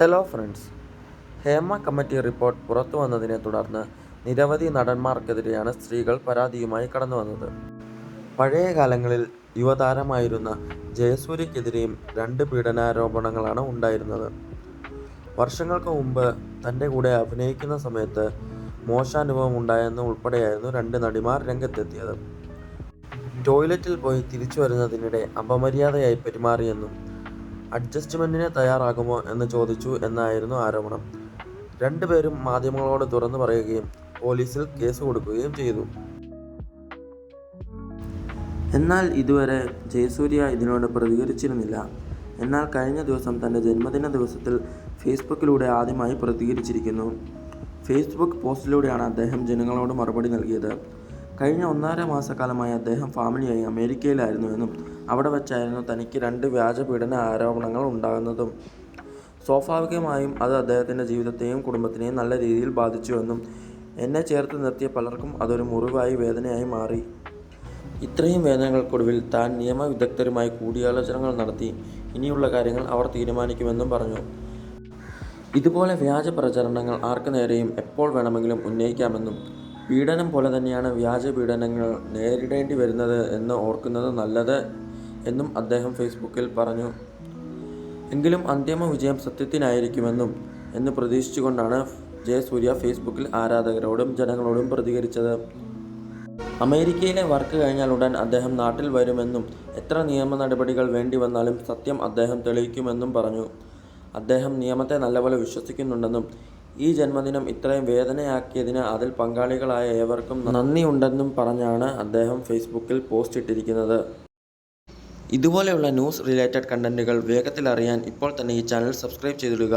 Hello friends, Hema committee report പുറത്തു വന്നതിനെ തുടർന്ന് നിരവധി നടന്മാർക്കെതിരെയാണ് സ്ത്രീകൾ പരാതിയുമായി കടന്നുവന്നത്. പഴയ കാലങ്ങളിൽ യുവതാരമായിരുന്ന ജയസൂര്യക്കെതിരെയും 2 പീഡനാരോപണങ്ങളാണ് ഉണ്ടായിരുന്നത്. വർഷങ്ങൾക്ക് മുമ്പ് തൻ്റെ കൂടെ അഭിനയിക്കുന്ന സമയത്ത് മോശാനുഭവം ഉണ്ടായെന്ന് ഉൾപ്പെടെയായിരുന്നു 2 നടിമാർ രംഗത്തെത്തിയത്. ടോയ്ലറ്റിൽ പോയി തിരിച്ചു വരുന്നതിനിടെ അപമര്യാദയായി പെരുമാറിയെന്നും അഡ്ജസ്റ്റ്മെന്റിന് തയ്യാറാകുമോ എന്ന് ചോദിച്ചു എന്നായിരുന്നു ആരോപണം. 2 പേരും മാധ്യമങ്ങളോട് തുറന്നു പറയുകയും പോലീസിൽ കേസ് കൊടുക്കുകയും ചെയ്തു. എന്നാൽ ഇതുവരെ ജയസൂര്യ ഇതിനോട് പ്രതികരിച്ചിരുന്നില്ല. എന്നാൽ കഴിഞ്ഞ ദിവസം തൻ്റെ ജന്മദിന ദിവസത്തിൽ ഫേസ്ബുക്കിലൂടെ ആദ്യമായി പ്രതികരിച്ചിരിക്കുന്നു. ഫേസ്ബുക്ക് പോസ്റ്റിലൂടെയാണ് അദ്ദേഹം ജനങ്ങളോട് മറുപടി നൽകിയത്. കഴിഞ്ഞ 1.5 മാസക്കാലമായി അദ്ദേഹം ഫാമിലിയായി അമേരിക്കയിലായിരുന്നുവെന്നും അവിടെ വച്ചായിരുന്നു തനിക്ക് 2 വ്യാജ പീഡന ആരോപണങ്ങൾ ഉണ്ടാകുന്നതും. സ്വാഭാവികമായും അത് അദ്ദേഹത്തിൻ്റെ ജീവിതത്തെയും കുടുംബത്തിനെയും നല്ല രീതിയിൽ ബാധിച്ചുവെന്നും എന്നെ ചേർത്ത് നിർത്തിയ പലർക്കും അതൊരു മുറിവായി വേദനയായി മാറി. ഇത്രയും വേദനകൾക്കൊടുവിൽ താൻ നിയമവിദഗ്ധരുമായി കൂടിയാലോചനകൾ നടത്തി ഇനിയുള്ള കാര്യങ്ങൾ അവർ തീരുമാനിക്കുമെന്നും പറഞ്ഞു. ഇതുപോലെ വ്യാജ പ്രചരണങ്ങൾ ആർക്ക് നേരെയും എപ്പോൾ വേണമെങ്കിലും ഉന്നയിക്കാമെന്നും പീഡനം പോലെ തന്നെയാണ് വ്യാജ പീഡനങ്ങൾ നേരിടേണ്ടി വരുന്നത് എന്ന് ഓർക്കുന്നത് നല്ലത് എന്നും അദ്ദേഹം ഫേസ്ബുക്കിൽ പറഞ്ഞു. എങ്കിലും അന്തിമ വിജയം സത്യത്തിനായിരിക്കുമെന്നും എന്ന് പ്രതീക്ഷിച്ചുകൊണ്ടാണ് ജയസൂര്യ ഫേസ്ബുക്കിൽ ആരാധകരോടും ജനങ്ങളോടും പ്രതികരിച്ചത്. അമേരിക്കയിലെ വർക്ക് കഴിഞ്ഞാൽ ഉടൻ അദ്ദേഹം നാട്ടിൽ വരുമെന്നും എത്ര നിയമ നടപടികൾ വേണ്ടി വന്നാലും സത്യം അദ്ദേഹം തെളിയിക്കുമെന്നും പറഞ്ഞു. അദ്ദേഹം നിയമത്തെ നല്ലപോലെ വിശ്വസിക്കുന്നുണ്ടെന്നും ഈ ജന്മദിനം ഇത്രയും വേദനയാക്കിയതിന് അതിൽ പങ്കാളികളായ ഏവർക്കും നന്ദിയുണ്ടെന്നും പറഞ്ഞാണ് അദ്ദേഹം ഫേസ്ബുക്കിൽ പോസ്റ്റ് ഇട്ടിരിക്കുന്നത്. ഇതുപോലെയുള്ള ന്യൂസ് റിലേറ്റഡ് കണ്ടന്റുകൾ വേഗത്തിൽ അറിയാൻ ഇപ്പോൾ തന്നെ ഈ ചാനൽ സബ്സ്ക്രൈബ് ചെയ്തിടുക.